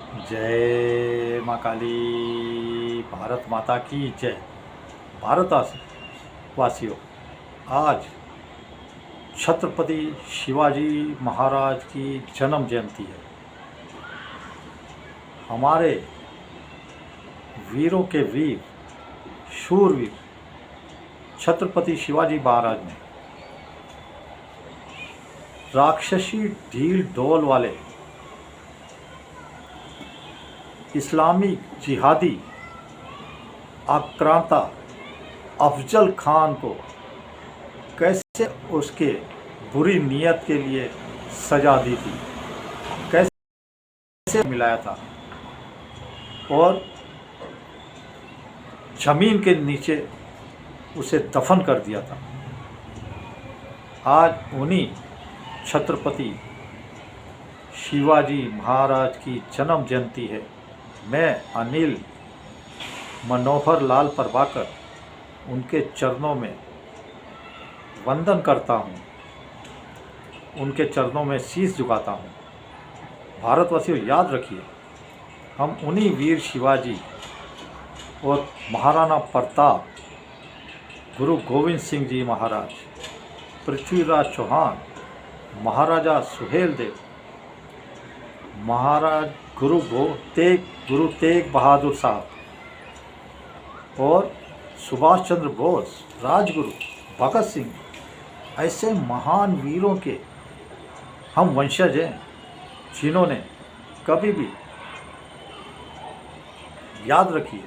जय माँ काली। भारत माता की जय। भारत वासियों, आज छत्रपति शिवाजी महाराज की जन्म जयंती है। हमारे वीरों के वीर शूरवीर छत्रपति शिवाजी महाराज ने राक्षसी ढील डोल वाले इस्लामिक जिहादी आक्रांता अफजल खान को कैसे उसके बुरी नीयत के लिए सजा दी थी, कैसे मिलाया था और जमीन के नीचे उसे दफन कर दिया था। आज उन्हीं छत्रपति शिवाजी महाराज की जन्म जयंती है। मैं अनिल मनोहर लाल प्रभाकर उनके चरणों में वंदन करता हूँ, उनके चरणों में शीश झुकाता हूँ। भारतवासियों, याद रखिए, हम उन्हीं वीर शिवाजी और महाराणा प्रताप, गुरु गोविंद सिंह जी महाराज, पृथ्वीराज चौहान, महाराजा सुहेलदेव, महाराज गुरु तेग बहादुर साहब और सुभाष चंद्र बोस, राजगुरु भगत सिंह, ऐसे महान वीरों के हम वंशज हैं, जिन्होंने कभी भी, याद रखिए,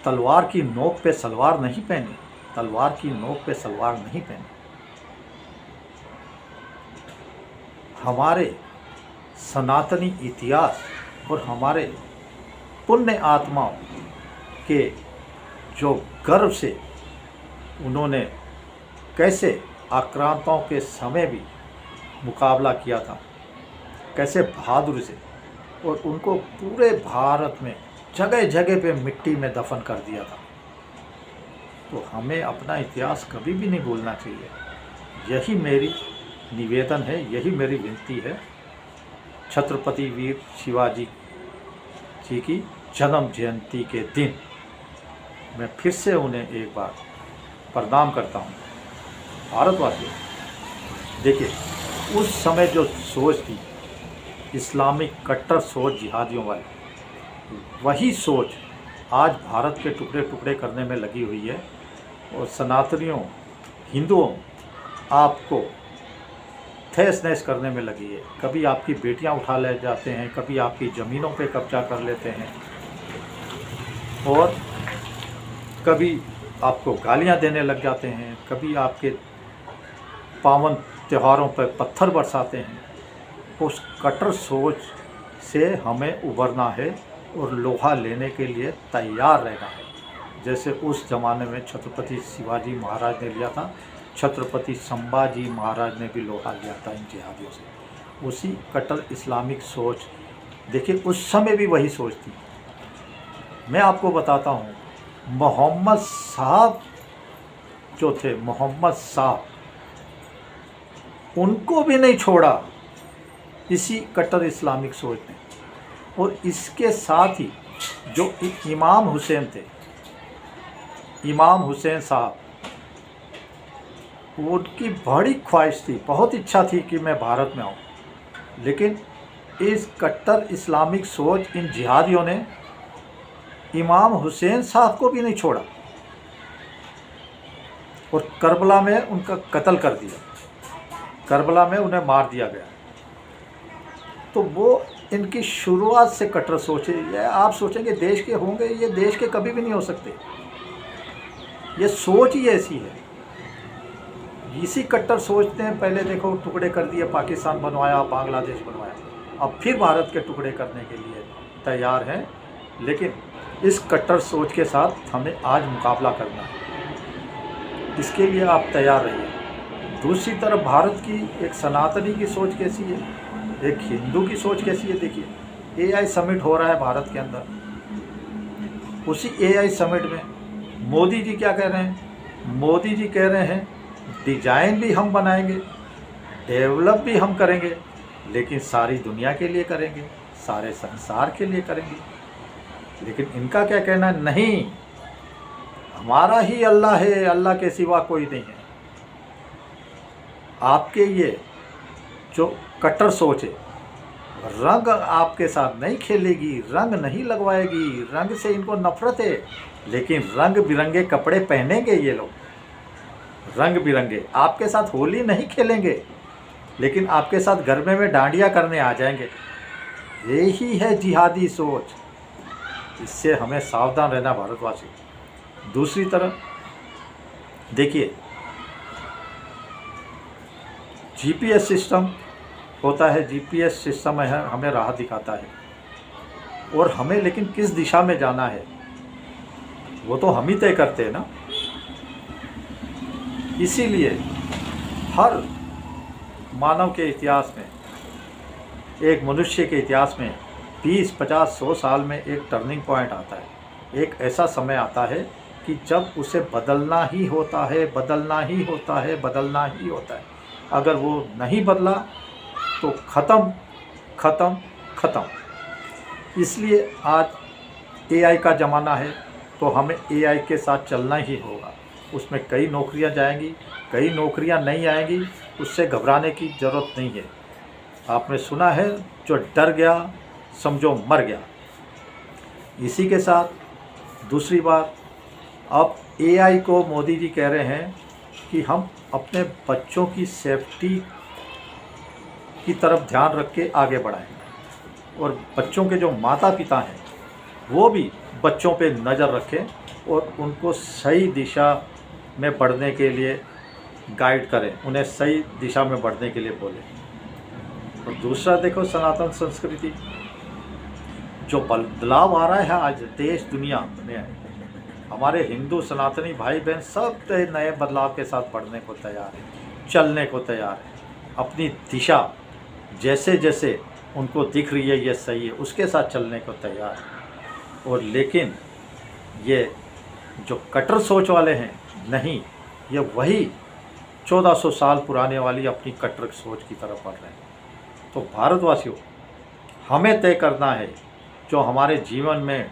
तलवार की नोक पे सलवार नहीं पहनी, तलवार की नोक पे सलवार नहीं पहनी। हमारे सनातनी इतिहास और हमारे पुण्य आत्माओं के जो गर्व से उन्होंने कैसे आक्रांताओं के समय भी मुकाबला किया था, कैसे बहादुरी से, और उनको पूरे भारत में जगह जगह पे मिट्टी में दफन कर दिया था। तो हमें अपना इतिहास कभी भी नहीं भूलना चाहिए। यही मेरी निवेदन है, यही मेरी विनती है। छत्रपति वीर शिवाजी जी की जन्म जयंती के दिन मैं फिर से उन्हें एक बार प्रणाम करता हूँ। भारतवासियों, देखिए, उस समय जो सोच थी इस्लामिक कट्टर सोच जिहादियों वाली, वही सोच आज भारत के टुकड़े टुकड़े करने में लगी हुई है। और सनातनियों, हिंदुओं, आपको तहस नहस करने में लगी है। कभी आपकी बेटियां उठा ले जाते हैं, कभी आपकी ज़मीनों पे कब्जा कर लेते हैं, और कभी आपको गालियां देने लग जाते हैं, कभी आपके पावन त्योहारों पर पत्थर बरसाते हैं। उस कट्टर सोच से हमें उबरना है और लोहा लेने के लिए तैयार रहना है। जैसे उस ज़माने में छत्रपति शिवाजी महाराज ने लिया था, छत्रपति संभाजी महाराज ने भी लोहा लिया था इन जिहादियों से। उसी कट्टर इस्लामिक सोच, देखिए, उस समय भी वही सोच थी। मैं आपको बताता हूँ, मोहम्मद साहब जो थे, मोहम्मद साहब, उनको भी नहीं छोड़ा इसी कट्टर इस्लामिक सोच ने। और इसके साथ ही जो इमाम हुसैन थे, इमाम हुसैन साहब, उनकी बड़ी ख्वाहिश थी, बहुत इच्छा थी कि मैं भारत में आऊँ, लेकिन इस कट्टर इस्लामिक सोच इन जिहादियों ने इमाम हुसैन साहब को भी नहीं छोड़ा और करबला में उनका कत्ल कर दिया, करबला में उन्हें मार दिया गया। तो वो इनकी शुरुआत से कट्टर सोच है। आप सोचेंगे देश के होंगे, ये देश के कभी भी नहीं हो सकते। ये सोच ही ऐसी है। इसी कट्टर सोचते हैं, पहले देखो टुकड़े कर दिए, पाकिस्तान बनवाया, बांग्लादेश बनवाया, अब फिर भारत के टुकड़े करने के लिए तैयार हैं। लेकिन इस कट्टर सोच के साथ हमें आज मुकाबला करना है, इसके लिए आप तैयार रहिए। दूसरी तरफ भारत की एक सनातनी की सोच कैसी है, एक हिंदू की सोच कैसी है। देखिए, एआई समिट हो रहा है भारत के अंदर। उसी एआई समिट में मोदी जी क्या कह रहे हैं? मोदी जी कह रहे हैं डिजाइन भी हम बनाएंगे, डेवलप भी हम करेंगे लेकिन सारी दुनिया के लिए करेंगे, सारे संसार के लिए करेंगे। लेकिन इनका क्या कहना है, नहीं, हमारा ही अल्लाह है, अल्लाह के सिवा कोई नहीं है। आपके ये जो कट्टर सोच है, रंग आपके साथ नहीं खेलेगी, रंग नहीं लगवाएगी, रंग से इनको नफरत है। लेकिन रंग बिरंगे कपड़े पहनेंगे ये लोग, रंग बिरंगे। आपके साथ होली नहीं खेलेंगे, लेकिन आपके साथ गरबे में डांडिया करने आ जाएंगे। यही है जिहादी सोच। इससे हमें सावधान रहना भारतवासी। दूसरी तरफ देखिए, जीपीएस सिस्टम होता है, जीपीएस सिस्टम है, हमें राह दिखाता है, और हमें लेकिन किस दिशा में जाना है वो तो हम ही तय करते हैं ना। इसीलिए हर मानव के इतिहास में, एक मनुष्य के इतिहास में 20, 50, 100 साल में एक टर्निंग पॉइंट आता है। एक ऐसा समय आता है कि जब उसे बदलना ही होता है, बदलना ही होता है, बदलना ही होता है। अगर वो नहीं बदला तो ख़त्म ख़त्म ख़त्म। इसलिए आज एआई का ज़माना है, तो हमें एआई के साथ चलना ही होगा। उसमें कई नौकरियां जाएंगी, कई नौकरियां नहीं आएंगी, उससे घबराने की ज़रूरत नहीं है। आपने सुना है, जो डर गया समझो मर गया। इसी के साथ दूसरी बात, अब एआई को मोदी जी कह रहे हैं कि हम अपने बच्चों की सेफ्टी की तरफ ध्यान रख के आगे बढ़ाएं, और बच्चों के जो माता पिता हैं वो भी बच्चों पे नज़र रखें और उनको सही दिशा में बढ़ने के लिए गाइड करें, उन्हें सही दिशा में बढ़ने के लिए बोलें। और दूसरा देखो, सनातन संस्कृति जो बदलाव आ रहा है आज देश दुनिया में, हमारे हिंदू सनातनी भाई बहन सब नए बदलाव के साथ बढ़ने को तैयार है, चलने को तैयार है। अपनी दिशा जैसे जैसे उनको दिख रही है ये सही है, उसके साथ चलने को तैयार है। और लेकिन ये जो कट्टर सोच वाले हैं, नहीं, ये वही 1400 साल पुराने वाली अपनी कट्टर सोच की तरफ बढ़ रहे हैं। तो भारतवासियों, हमें तय करना है, जो हमारे जीवन में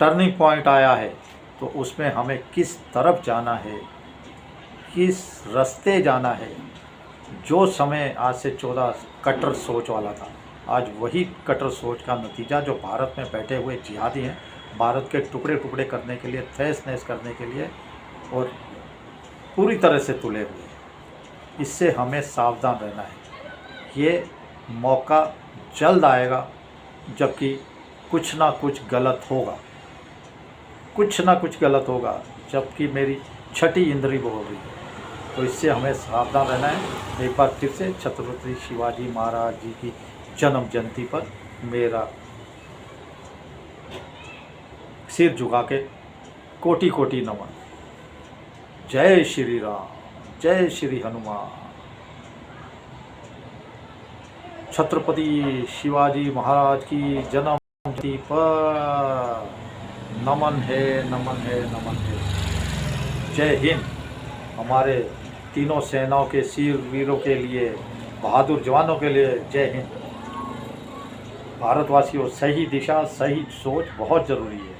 टर्निंग पॉइंट आया है, तो उसमें हमें किस तरफ जाना है, किस रास्ते जाना है। जो समय आज से 14 कट्टर सोच वाला था, आज वही कट्टर सोच का नतीजा जो भारत में बैठे हुए जिहादी हैं, भारत के टुकड़े टुकड़े करने के लिए, तहस नहस करने के लिए और पूरी तरह से तुले हुए हैं। इससे हमें सावधान रहना है। ये मौका जल्द आएगा, जबकि कुछ ना कुछ गलत होगा, कुछ ना कुछ गलत होगा, जबकि मेरी छठी इंद्री बोल रही है। तो इससे हमें सावधान रहना है। एक बार फिर से छत्रपति शिवाजी महाराज जी की जन्म जयंती पर मेरा सिर झुका के कोटि कोटि नमन। जय श्री राम, जय श्री हनुमान। छत्रपति शिवाजी महाराज की जन्म जयंती पर नमन है, नमन है, नमन है। जय हिंद। हमारे तीनों सेनाओं के वीर वीरों के लिए, बहादुर जवानों के लिए जय हिंद। भारतवासियों, सही दिशा, सही सोच बहुत ज़रूरी है।